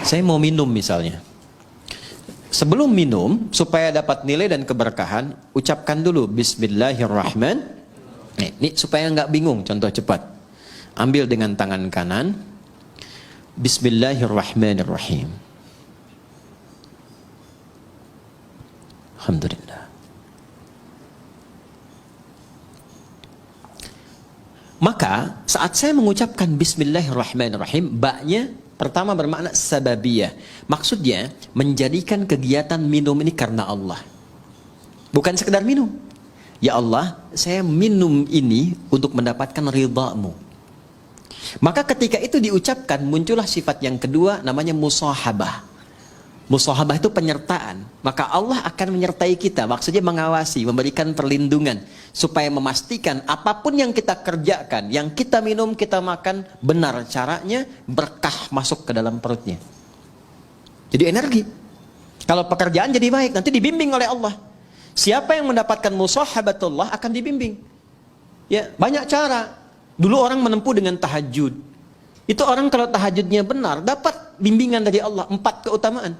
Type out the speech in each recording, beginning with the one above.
Saya mau minum misalnya. Sebelum minum, supaya dapat nilai dan keberkahan, ucapkan dulu Bismillahirrahmanirrahim. Ini supaya nggak bingung, contoh cepat. Ambil dengan tangan kanan, Bismillahirrahmanirrahim. Alhamdulillah. Maka saat saya mengucapkan Bismillahirrahmanirrahim, baknya pertama bermakna sababiyah. Maksudnya menjadikan kegiatan minum ini karena Allah. Bukan sekedar minum. Ya Allah, saya minum ini untuk mendapatkan ridha-Mu. Maka ketika itu diucapkan, muncullah sifat yang kedua, namanya musahabah. Musahabah itu penyertaan. Maka Allah akan menyertai kita. Maksudnya mengawasi, memberikan perlindungan. Supaya memastikan apapun yang kita kerjakan, yang kita minum, kita makan, benar caranya, berkah masuk ke dalam perutnya. Jadi energi. Kalau pekerjaan jadi baik, nanti dibimbing oleh Allah. Siapa yang mendapatkan musahabatullah akan dibimbing. Ya, banyak cara. Dulu orang menempuh dengan tahajud. Itu orang kalau tahajudnya benar, dapat bimbingan dari Allah. 4 keutamaan.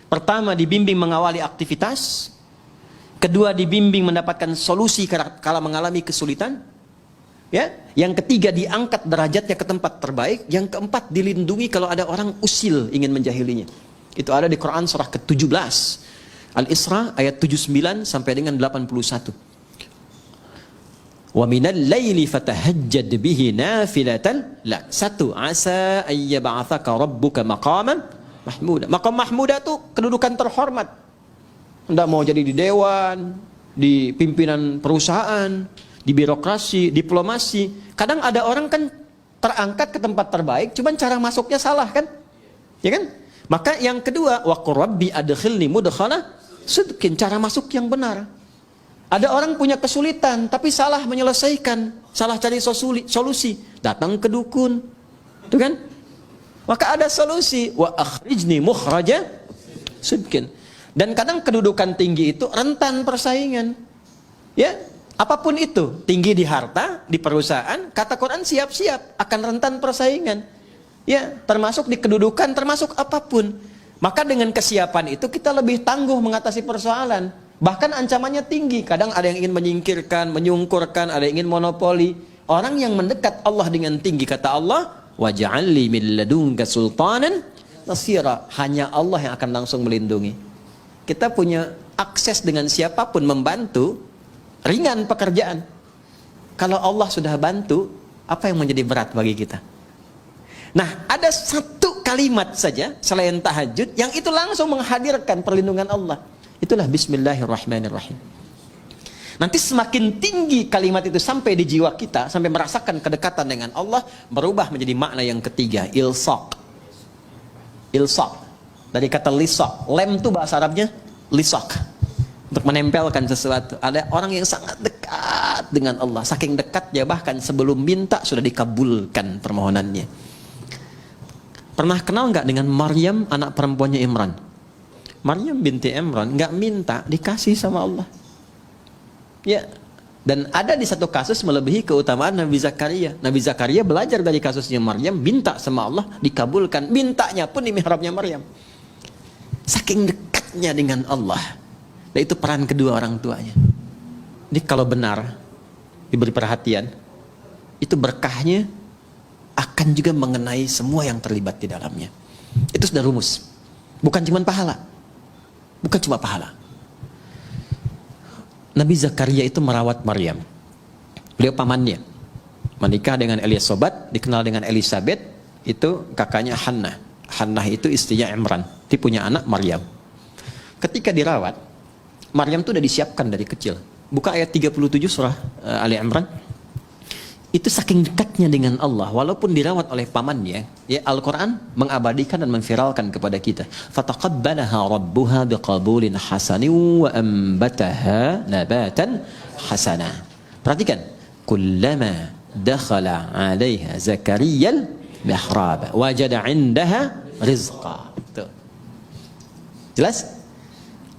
Pertama, dibimbing mengawali aktivitas. Kedua, dibimbing mendapatkan solusi kalau mengalami kesulitan. Ya, yang ketiga, diangkat derajatnya ke tempat terbaik. Yang keempat, dilindungi kalau ada orang usil ingin menjahilinya. Itu ada di Quran surah ke-17 Al-Isra ayat 79 sampai dengan 81. Wa minal laili fatahajjad bihi nafilatan lak. 1. Asa ayyab'atsaka rabbuka maqaman mahmuda. Maqam mahmuda itu kedudukan terhormat. Anda mau jadi di dewan, di pimpinan perusahaan, di birokrasi, diplomasi. Kadang ada orang kan terangkat ke tempat terbaik, cuman cara masuknya salah kan? Ya kan? Maka yang kedua, wa qur rabbi adkhilni mudkhala sidqin, cara masuk yang benar. Ada orang punya kesulitan tapi salah menyelesaikan, salah cari solusi, datang ke dukun. Itu kan? Maka ada solusi, wa akhrijni mukhraja sidqin. Dan kadang kedudukan tinggi itu rentan persaingan. Ya, apapun itu, tinggi di harta, di perusahaan, kata Quran siap-siap akan rentan persaingan. Ya, termasuk di kedudukan, termasuk apapun. Maka dengan kesiapan itu kita lebih tangguh mengatasi persoalan. Bahkan ancamannya tinggi. Kadang ada yang ingin menyingkirkan, menyungkurkan, ada yang ingin monopoli. Orang yang mendekat Allah dengan tinggi, kata Allah, waj'alli min ladunka sultanan nasira. Hanya Allah yang akan langsung melindungi. Kita punya akses dengan siapapun membantu, ringan pekerjaan. Kalau Allah sudah bantu, apa yang menjadi berat bagi kita? Nah, ada satu kalimat saja selain tahajud yang itu langsung menghadirkan perlindungan Allah. Itulah Bismillahirrahmanirrahim. Nanti semakin tinggi kalimat itu sampai di jiwa kita, sampai merasakan kedekatan dengan Allah, berubah menjadi makna yang ketiga, ilsaq. Ilsaq. Dari kata lisaq. Lem itu bahasa Arabnya lisaq. Untuk menempelkan sesuatu. Ada orang yang sangat dekat dengan Allah. Saking dekatnya bahkan sebelum minta sudah dikabulkan permohonannya. Pernah kenal nggak dengan Maryam, anak perempuannya Imran? Maryam binti Imran nggak minta, dikasih sama Allah. Ya, dan ada di satu kasus melebihi keutamaan Nabi Zakaria. Nabi Zakaria belajar dari kasusnya Maryam, minta sama Allah, dikabulkan. Mintanya pun di mihrabnya Maryam. Saking dekatnya dengan Allah. Dan itu peran kedua orang tuanya. Jadi kalau benar diberi perhatian, itu berkahnya akan juga mengenai semua yang terlibat di dalamnya. Itu sudah rumus. Bukan cuma pahala. Bukan cuma pahala. Nabi Zakaria itu merawat Maryam. Beliau pamannya. Menikah dengan Elizabeth, dikenal dengan Elizabeth, itu kakaknya Hannah. Hannah itu istrinya Imran. Dia punya anak Maryam. Ketika dirawat, Maryam itu sudah disiapkan dari kecil. Buka ayat 37 surah Ali Imran. Itu saking dekatnya dengan Allah, walaupun dirawat oleh pamannya, ya Al-Quran mengabadikan dan memviralkan kepada kita. Fataqabbalaha rabbuha biqabulin hasanin wa ambataha nabatan hasana. Perhatikan, kullama dakhala 'alaiha Zakariyal mihrab wajada 'indaha rizqa. Tuh. Jelas?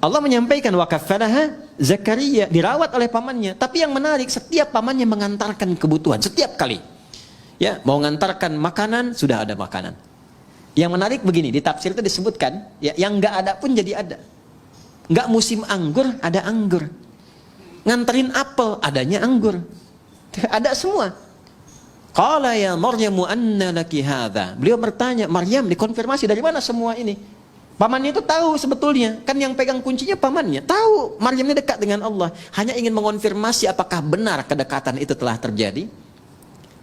Allah menyampaikan wakafalaha Zakaria, dirawat oleh pamannya. Tapi yang menarik, setiap pamannya mengantarkan kebutuhan setiap kali. Ya, mau mengantarkan makanan, sudah ada makanan. Yang menarik begini, di tafsir itu disebutkan, ya, yang nggak ada pun jadi ada. Nggak musim anggur, ada anggur. Nganterin apel, adanya anggur. Ada semua. Qala ya Maryamu anna laki hadza. Beliau bertanya, Maryam, dikonfirmasi dari mana semua ini? Pamannya itu tahu sebetulnya, kan yang pegang kuncinya pamannya. Tahu Maryam ini dekat dengan Allah, hanya ingin mengonfirmasi apakah benar kedekatan itu telah terjadi.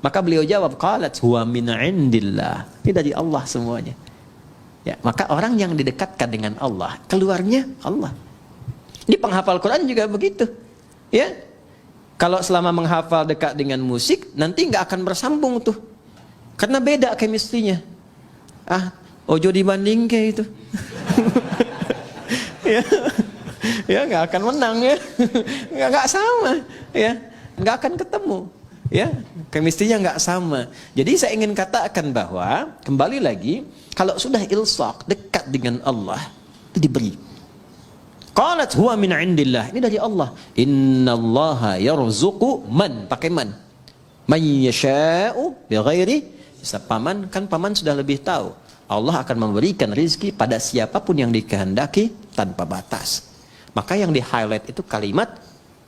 Maka beliau jawab, qalat huwa min indillah. Ini dari Allah semuanya. Ya, maka orang yang didekatkan dengan Allah, keluarnya Allah. Di penghafal Quran juga begitu. Ya. Kalau selama menghafal dekat dengan musik, nanti nggak akan bersambung tuh. Karena beda chemistry-nya. Ojo dibanding kayak itu. Ya nggak akan menang ya. Nggak sama ya. Nggak akan ketemu. Ya, chemistry-nya nggak sama. Jadi saya ingin katakan bahwa kembali lagi, kalau sudah ilsaq dekat dengan Allah itu diberi. Qalat huwa min indillah. Ini dari Allah. Innallaha yarzuqu man, pakai man. Man yasha'u bighairi hisab. Paman, kan paman sudah lebih tahu. Allah akan memberikan rizki pada siapapun yang dikehendaki tanpa batas. Maka yang di-highlight itu kalimat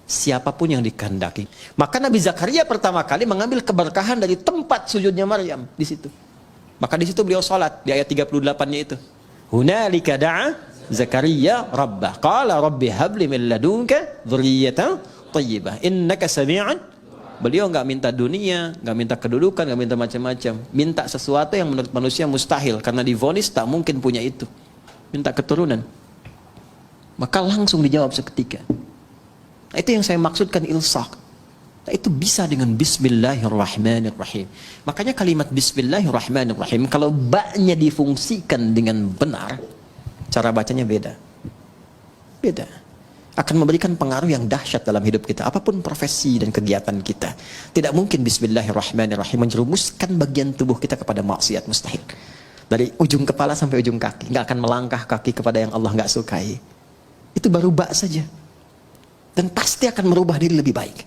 siapapun yang dikehendaki. Maka Nabi Zakaria pertama kali mengambil keberkahan dari tempat sujudnya Maryam di situ. Maka di situ beliau salat di ayat 38-nya itu. Hunalika da'a Zakaria rabbah qala rabbi habli min ladunka dzurriyyatan thayyibah innaka sami'an. Beliau enggak minta dunia, enggak minta kedudukan, enggak minta macam-macam. Minta sesuatu yang menurut manusia mustahil karena divonis tak mungkin punya itu. Minta keturunan. Maka langsung dijawab seketika. Nah, itu yang saya maksudkan ilsaq. Nah, itu bisa dengan bismillahirrahmanirrahim. Makanya kalimat bismillahirrahmanirrahim kalau ba-nya difungsikan dengan benar, cara bacanya beda. Beda. Akan memberikan pengaruh yang dahsyat dalam hidup kita, apapun profesi dan kegiatan kita. Tidak mungkin bismillahirrahmanirrahim menjerumuskan bagian tubuh kita kepada maksiat, mustahil. Dari ujung kepala sampai ujung kaki, nggak akan melangkah kaki kepada yang Allah nggak sukai. Itu baru ba saja. Dan pasti akan merubah diri lebih baik.